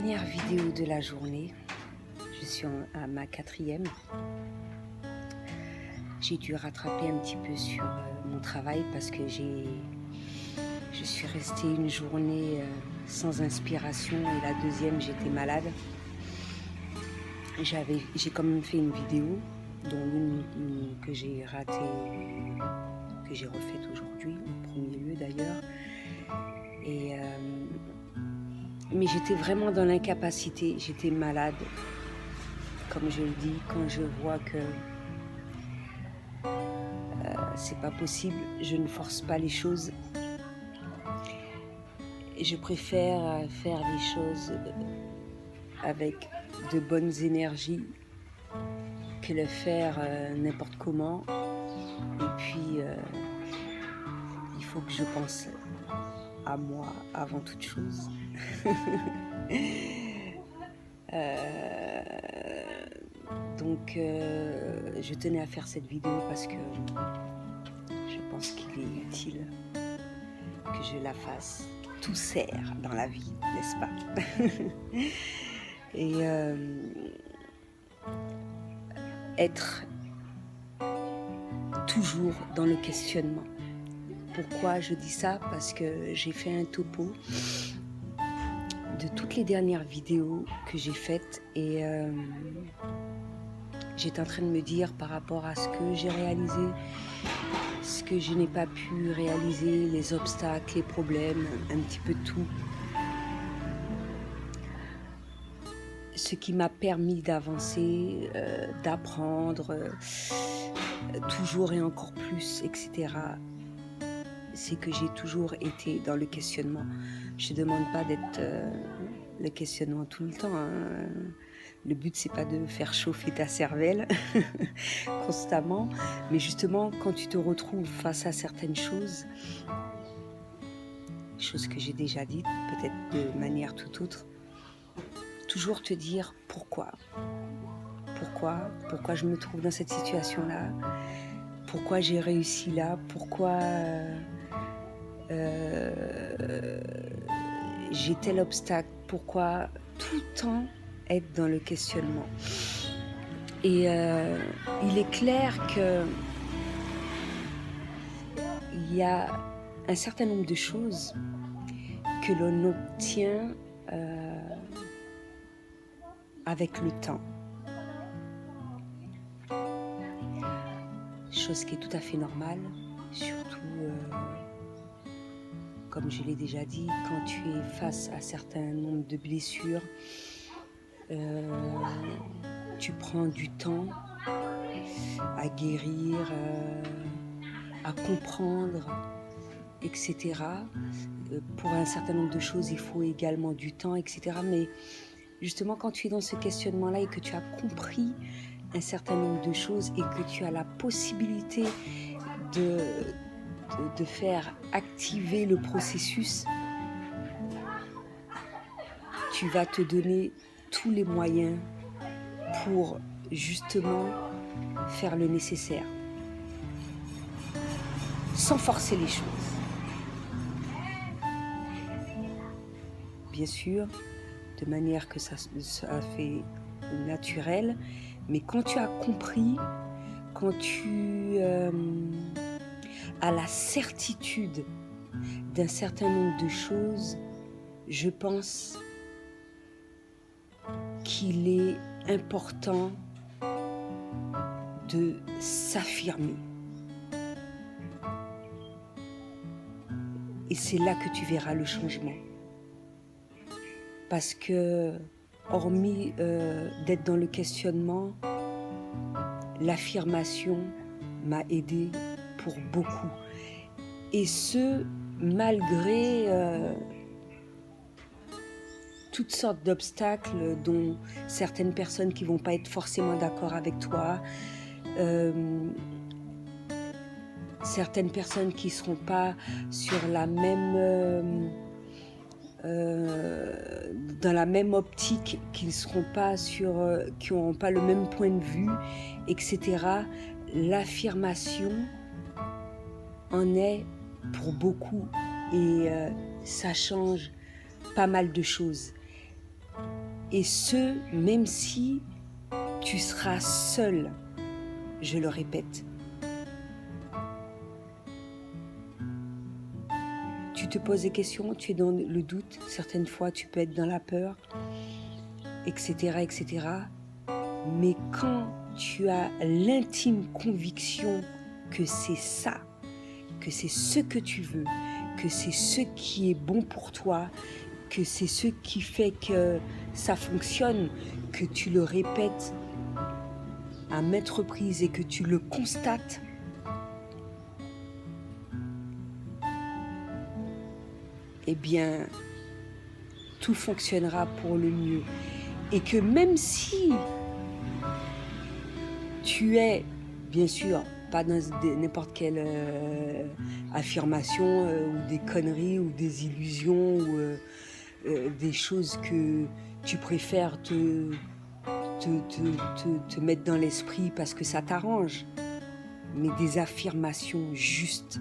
Dernière vidéo de la journée, je suis à ma 4e. J'ai dû rattraper un petit peu sur mon travail parce que je suis restée une journée sans inspiration et la deuxième j'étais malade. J'ai quand même fait une vidéo, dont une que j'ai ratée, que j'ai refaite aujourd'hui, au premier lieu d'ailleurs. Mais j'étais vraiment dans l'incapacité, j'étais malade. Comme je le dis, quand je vois que c'est pas possible, je ne force pas les choses. Et je préfère faire les choses avec de bonnes énergies que le faire n'importe comment. Et puis, il faut que je pense à moi avant toute chose. Donc, je tenais à faire cette vidéo parce que je pense qu'il est utile que je la fasse. Tout sert dans la vie, n'est-ce pas? Et être toujours dans le questionnement. Pourquoi je dis ça? Parce que j'ai fait un topo de toutes les dernières vidéos que j'ai faites et j'étais en train de me dire par rapport à ce que j'ai réalisé, ce que je n'ai pas pu réaliser, les obstacles, les problèmes, un petit peu tout. Ce qui m'a permis d'avancer, d'apprendre, toujours et encore plus, etc. C'est que j'ai toujours été dans le questionnement. Je ne demande pas d'être le questionnement tout le temps. Hein. Le but, c'est pas de faire chauffer ta cervelle constamment, mais justement, quand tu te retrouves face à certaines choses que j'ai déjà dites, peut-être de manière tout autre, toujours te dire pourquoi je me trouve dans cette situation-là, pourquoi j'ai réussi là, pourquoi j'ai tel obstacle, pourquoi tout le temps être dans le questionnement. Et il est clair que il y a un certain nombre de choses que l'on obtient avec le temps. Chose qui est tout à fait normale, surtout, comme je l'ai déjà dit, quand tu es face à un certain nombre de blessures, tu prends du temps à guérir, à comprendre, etc. Pour un certain nombre de choses, il faut également du temps, etc. Mais justement, quand tu es dans ce questionnement-là et que tu as compris un certain nombre de choses et que tu as la possibilité de faire activer le processus, tu vas te donner tous les moyens pour justement faire le nécessaire, sans forcer les choses. Bien sûr, de manière que ça fait naturel, mais quand tu as compris, quand tu as la certitude d'un certain nombre de choses, je pense qu'il est important de s'affirmer. Et c'est là que tu verras le changement. Parce que, hormis d'être dans le questionnement, l'affirmation m'a aidée pour beaucoup. Et ce, malgré toutes sortes d'obstacles dont certaines personnes qui ne vont pas être forcément d'accord avec toi, certaines personnes qui ne seront pas sur la même... dans la même optique, qui ne seront pas qui n'auront pas le même point de vue, etc. L'affirmation en est pour beaucoup et ça change pas mal de choses. Et ce, même si tu seras seul, je le répète. Tu te poses des questions, tu es dans le doute, certaines fois tu peux être dans la peur, etc., etc. Mais quand tu as l'intime conviction que c'est ça, que c'est ce que tu veux, que c'est ce qui est bon pour toi, que c'est ce qui fait que ça fonctionne, que tu le répètes à maintes reprises et que tu le constates, eh bien, tout fonctionnera pour le mieux. Et que même si tu es, bien sûr, pas dans n'importe quelle affirmation ou des conneries ou des illusions ou des choses que tu préfères te mettre dans l'esprit parce que ça t'arrange, mais des affirmations justes,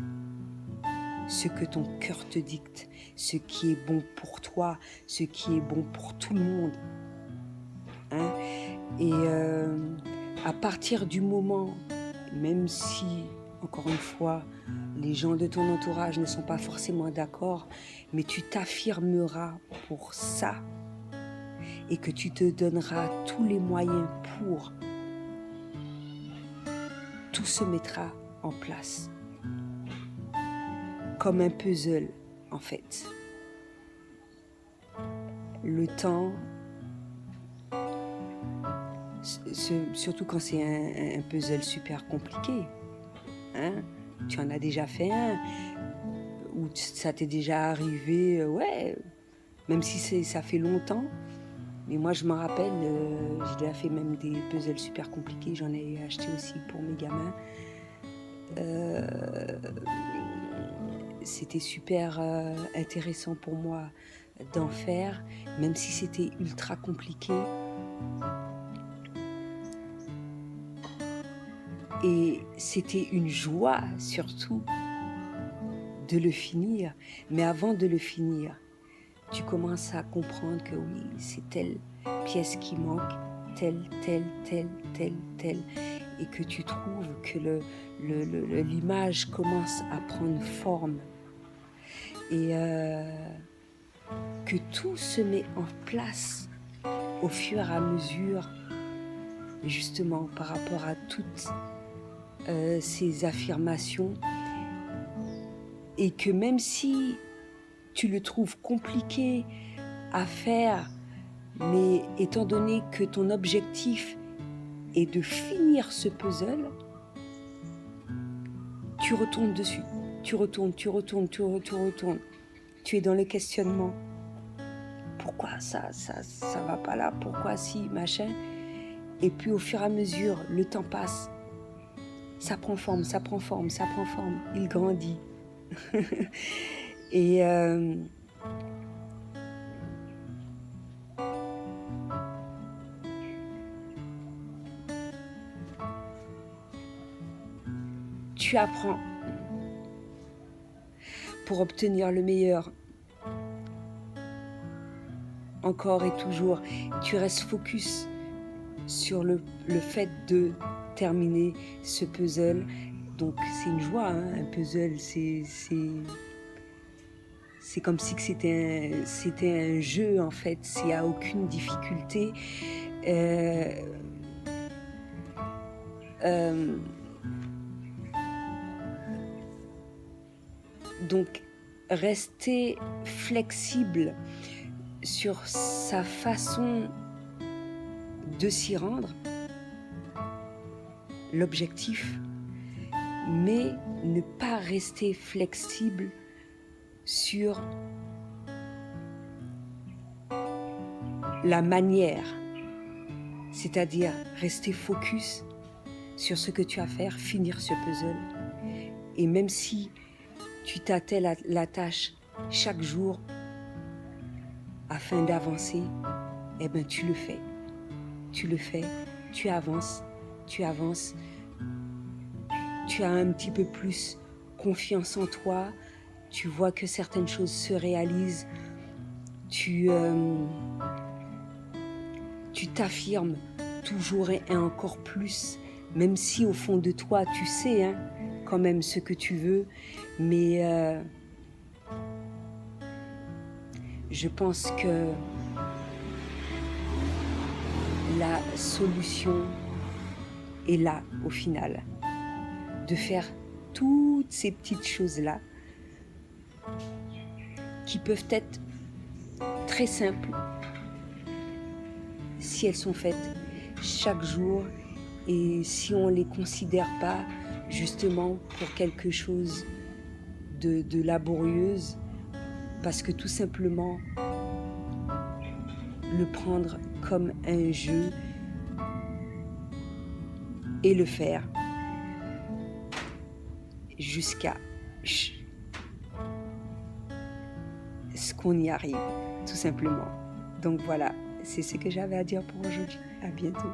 ce que ton cœur te dicte, ce qui est bon pour toi, ce qui est bon pour tout le monde. Hein? Et à partir du moment, même si, encore une fois, les gens de ton entourage ne sont pas forcément d'accord, mais tu t'affirmeras pour ça et que tu te donneras tous les moyens pour, tout se mettra en place. Comme un puzzle, en fait. Le temps, surtout quand c'est un puzzle super compliqué, hein? Tu en as déjà fait un, ou ça t'est déjà arrivé, ouais, même si ça fait longtemps. Mais moi, je me rappelle, j'ai déjà fait même des puzzles super compliqués. J'en ai acheté aussi pour mes gamins. C'était super intéressant pour moi d'en faire, même si c'était ultra compliqué. Et c'était une joie, surtout, de le finir. Mais avant de le finir, tu commences à comprendre que oui, c'est telle pièce qui manque, telle, et que tu trouves que l'image commence à prendre forme et que tout se met en place au fur et à mesure, justement par rapport à toutes ces affirmations, et que même si tu le trouves compliqué à faire, mais étant donné que ton objectif est de finir ce puzzle, tu retournes dessus, tu retournes. Tu es dans le questionnement. Pourquoi ça va pas là? Pourquoi si, machin? Et puis au fur et à mesure, le temps passe. Ça prend forme, il grandit. Et tu apprends pour obtenir le meilleur. Encore et toujours, tu restes focus sur le fait de terminer ce puzzle. Donc c'est une joie, hein, un puzzle, c'est comme si c'était un jeu en fait, il n'y a aucune difficulté. Donc rester flexible sur sa façon de s'y rendre, l'objectif, mais ne pas rester flexible sur la manière, c'est-à-dire rester focus sur ce que tu as à faire, finir ce puzzle. Et même si tu t'attelles la tâche chaque jour afin d'avancer, eh ben tu le fais, tu avances, tu as un petit peu plus confiance en toi, tu vois que certaines choses se réalisent, tu tu t'affirmes toujours et encore plus, même si au fond de toi, tu sais hein, quand même ce que tu veux, mais je pense que la solution est là au final, de faire toutes ces petites choses-là qui peuvent être très simples si elles sont faites chaque jour et si on ne les considère pas justement pour quelque chose de laborieuse, parce que tout simplement le prendre comme un jeu et le faire jusqu'à ce qu'on y arrive, tout simplement. Donc voilà, c'est ce que j'avais à dire pour aujourd'hui. À bientôt.